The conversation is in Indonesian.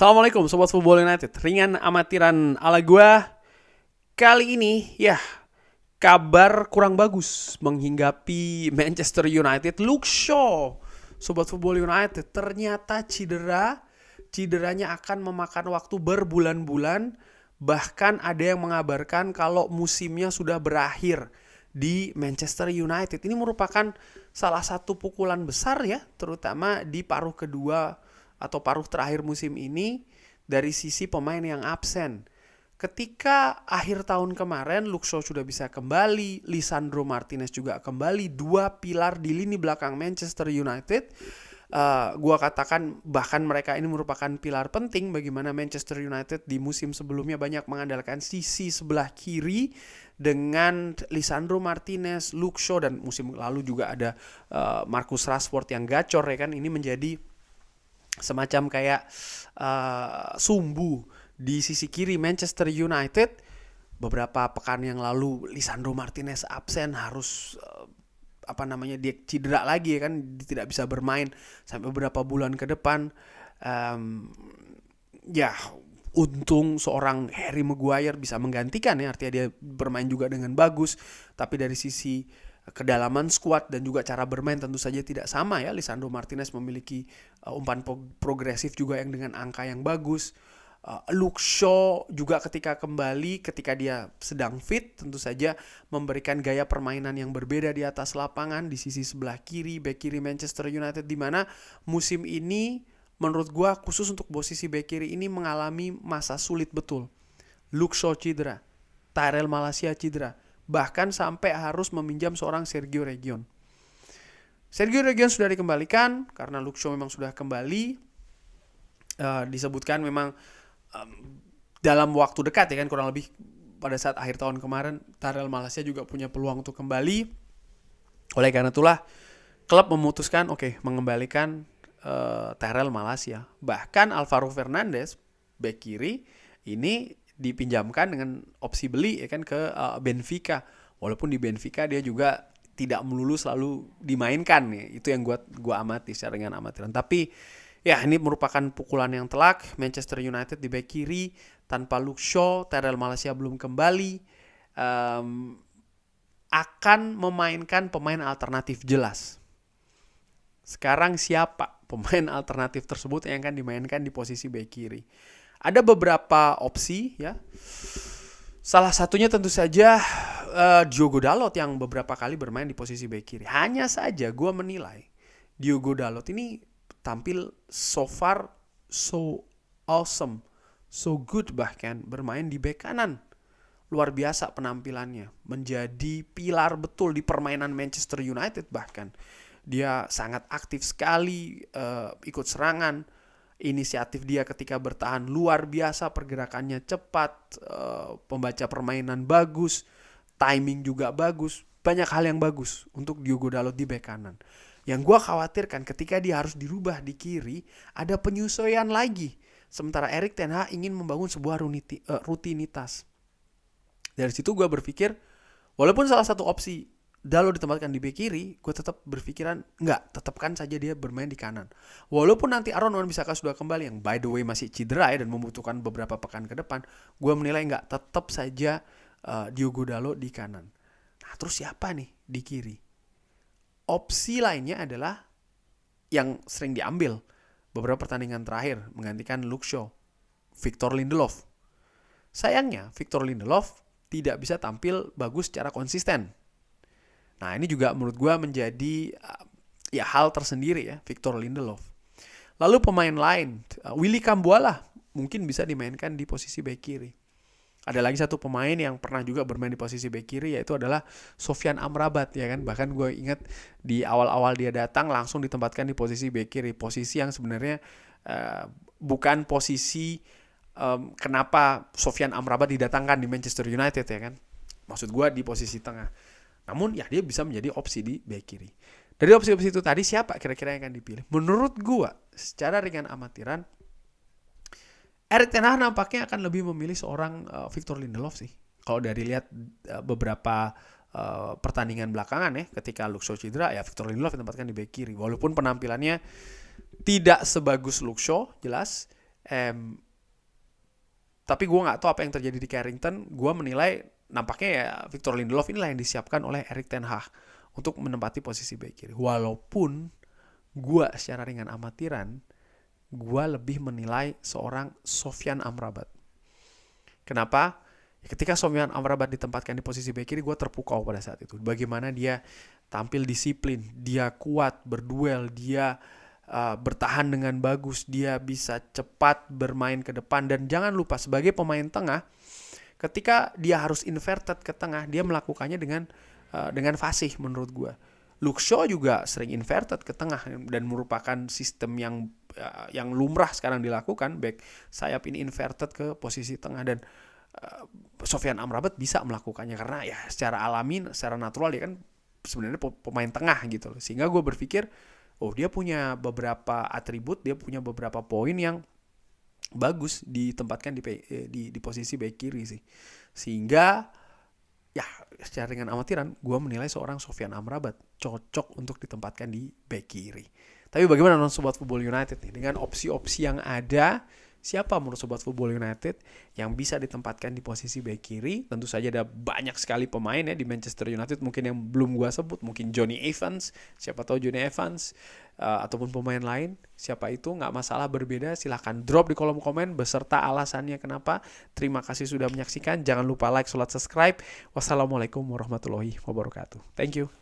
Assalamualaikum Sobat Football United. Ringan amatiran ala gua. Kali ini ya kabar kurang bagus menghinggapi Manchester United. Luke Shaw, Sobat Football United, ternyata cedera. Cederanya akan memakan waktu berbulan-bulan. Bahkan ada yang mengabarkan kalau musimnya sudah berakhir di Manchester United. Ini merupakan salah satu pukulan besar ya, terutama di paruh kedua atau paruh terakhir musim ini dari sisi pemain yang absen. Ketika akhir tahun kemarin Luke Shaw sudah bisa kembali, Lisandro Martinez juga kembali, dua pilar di lini belakang Manchester United. Gua katakan bahkan mereka ini merupakan pilar penting bagaimana Manchester United di musim sebelumnya banyak mengandalkan sisi sebelah kiri dengan Lisandro Martinez, Luke Shaw, dan musim lalu juga ada Marcus Rashford yang gacor ya kan. Ini menjadi semacam kayak sumbu di sisi kiri Manchester United. Beberapa pekan yang lalu Lisandro Martinez absen, harus dia cedera lagi ya kan, tidak bisa bermain sampai beberapa bulan ke depan. Ya untung seorang Harry Maguire bisa menggantikan ya, artinya dia bermain juga dengan bagus. Tapi dari sisi kedalaman skuad dan juga cara bermain tentu saja tidak sama ya. Lisandro Martinez memiliki umpan progresif juga yang dengan angka yang bagus. Luke Shaw juga ketika dia sedang fit, tentu saja memberikan gaya permainan yang berbeda di atas lapangan di sisi sebelah kiri, back kiri Manchester United, di mana musim ini menurut gua khusus untuk posisi back kiri ini mengalami masa sulit betul. Luke Shaw cedera, Tyrell Malacia cedera, bahkan sampai harus meminjam seorang Sergio Reguilon. Sergio Reguilon sudah dikembalikan karena Luke Shaw memang sudah kembali. Disebutkan memang dalam waktu dekat ya kan, kurang lebih pada saat akhir tahun kemarin Tyrell Malacia juga punya peluang untuk kembali. Oleh karena itulah klub memutuskan mengembalikan Tyrell Malacia. Bahkan Alvaro Fernandes bek kiri ini dipinjamkan dengan opsi beli ya kan ke Benfica. Walaupun di Benfica dia juga tidak melulu selalu dimainkan ya. Itu yang gua amati secara dengan amatiran. Tapi ya ini merupakan pukulan yang telak. Manchester United di bek kiri tanpa Luke Shaw, Tyrell Malacia belum kembali, akan memainkan pemain alternatif jelas. Sekarang siapa pemain alternatif tersebut yang akan dimainkan di posisi bek kiri? Ada beberapa opsi ya. Salah satunya tentu saja Diogo Dalot yang beberapa kali bermain di posisi bek kiri. Hanya saja gue menilai Diogo Dalot ini tampil so far so awesome, so good, bahkan bermain di bek kanan. Luar biasa penampilannya, menjadi pilar betul di permainan Manchester United. Bahkan dia sangat aktif sekali, ikut serangan. Inisiatif dia ketika bertahan luar biasa, pergerakannya cepat, pembaca permainan bagus, timing juga bagus. Banyak hal yang bagus untuk Diogo Dalot di bek kanan. Yang gue khawatirkan ketika dia harus dirubah di kiri, ada penyesuaian lagi. Sementara Erik ten Hag ingin membangun sebuah rutinitas. Dari situ gue berpikir, walaupun salah satu opsi Dalot ditempatkan di bek kiri, gue tetap berpikiran tetapkan saja dia bermain di kanan. Walaupun nanti Aaron Wan-Bissaka sudah kembali, yang by the way masih cedera ya dan membutuhkan beberapa pekan ke depan, gue menilai tetap saja Diogo Dalot di kanan. Nah terus siapa nih di kiri? Opsi lainnya adalah yang sering diambil beberapa pertandingan terakhir menggantikan Luke Shaw, Victor Lindelof. Sayangnya Victor Lindelof tidak bisa tampil bagus secara konsisten. Nah ini juga menurut gue menjadi hal tersendiri ya, Victor Lindelof. Lalu pemain lain, Willy Cambuala mungkin bisa dimainkan di posisi bek kiri. Ada lagi satu pemain yang pernah juga bermain di posisi bek kiri, yaitu adalah Sofyan Amrabat ya kan. Bahkan gue ingat di awal-awal dia datang langsung ditempatkan di posisi bek kiri, posisi yang sebenarnya bukan posisi kenapa Sofyan Amrabat didatangkan di Manchester United ya kan. Maksud gue di posisi tengah. Namun ya dia bisa menjadi opsi di bek kiri. Dari opsi-opsi itu tadi siapa kira-kira yang akan dipilih? Menurut gue secara ringan amatiran, Erik ten Hag nampaknya akan lebih memilih seorang Victor Lindelof sih. Kalau dari lihat beberapa pertandingan belakangan ya, ketika Luke Shaw cedera, ya Victor Lindelof ditempatkan di bek kiri. Walaupun penampilannya tidak sebagus Luke Shaw, jelas. Tapi gue nggak tahu apa yang terjadi di Carrington. Gue menilai nampaknya ya Victor Lindelof inilah yang disiapkan oleh Erik ten Hag untuk menempati posisi bek kiri. Walaupun gue secara ringan amatiran, gue lebih menilai seorang Sofyan Amrabat. Kenapa? Ketika Sofyan Amrabat ditempatkan di posisi bek kiri, gue terpukau pada saat itu. Bagaimana dia tampil disiplin, dia kuat berduel, dia bertahan dengan bagus, dia bisa cepat bermain ke depan. Dan jangan lupa sebagai pemain tengah, ketika dia harus inverted ke tengah, dia melakukannya dengan fasih menurut gue. Luke Shaw juga sering inverted ke tengah dan merupakan sistem yang lumrah sekarang dilakukan, back sayap ini inverted ke posisi tengah, dan Sofyan Amrabat bisa melakukannya karena ya secara alami, secara natural dia kan sebenarnya pemain tengah gitu. Sehingga gue berpikir, oh dia punya beberapa atribut, dia punya beberapa poin yang bagus ditempatkan di posisi bek kiri sih. Sehingga ya secara dengan amatiran gue menilai seorang Sofyan Amrabat cocok untuk ditempatkan di bek kiri. Tapi bagaimana menurut Sobat Football United nih? Dengan opsi-opsi yang ada, siapa menurut Sobat Football United yang bisa ditempatkan di posisi bek kiri? Tentu saja ada banyak sekali pemain ya di Manchester United, mungkin yang belum gue sebut, mungkin Johnny Evans, siapa tahu Johnny Evans, ataupun pemain lain, siapa itu, nggak masalah, berbeda, silahkan drop di kolom komen beserta alasannya kenapa. Terima kasih sudah menyaksikan, jangan lupa like, subscribe. Wassalamualaikum warahmatullahi wabarakatuh. Thank you.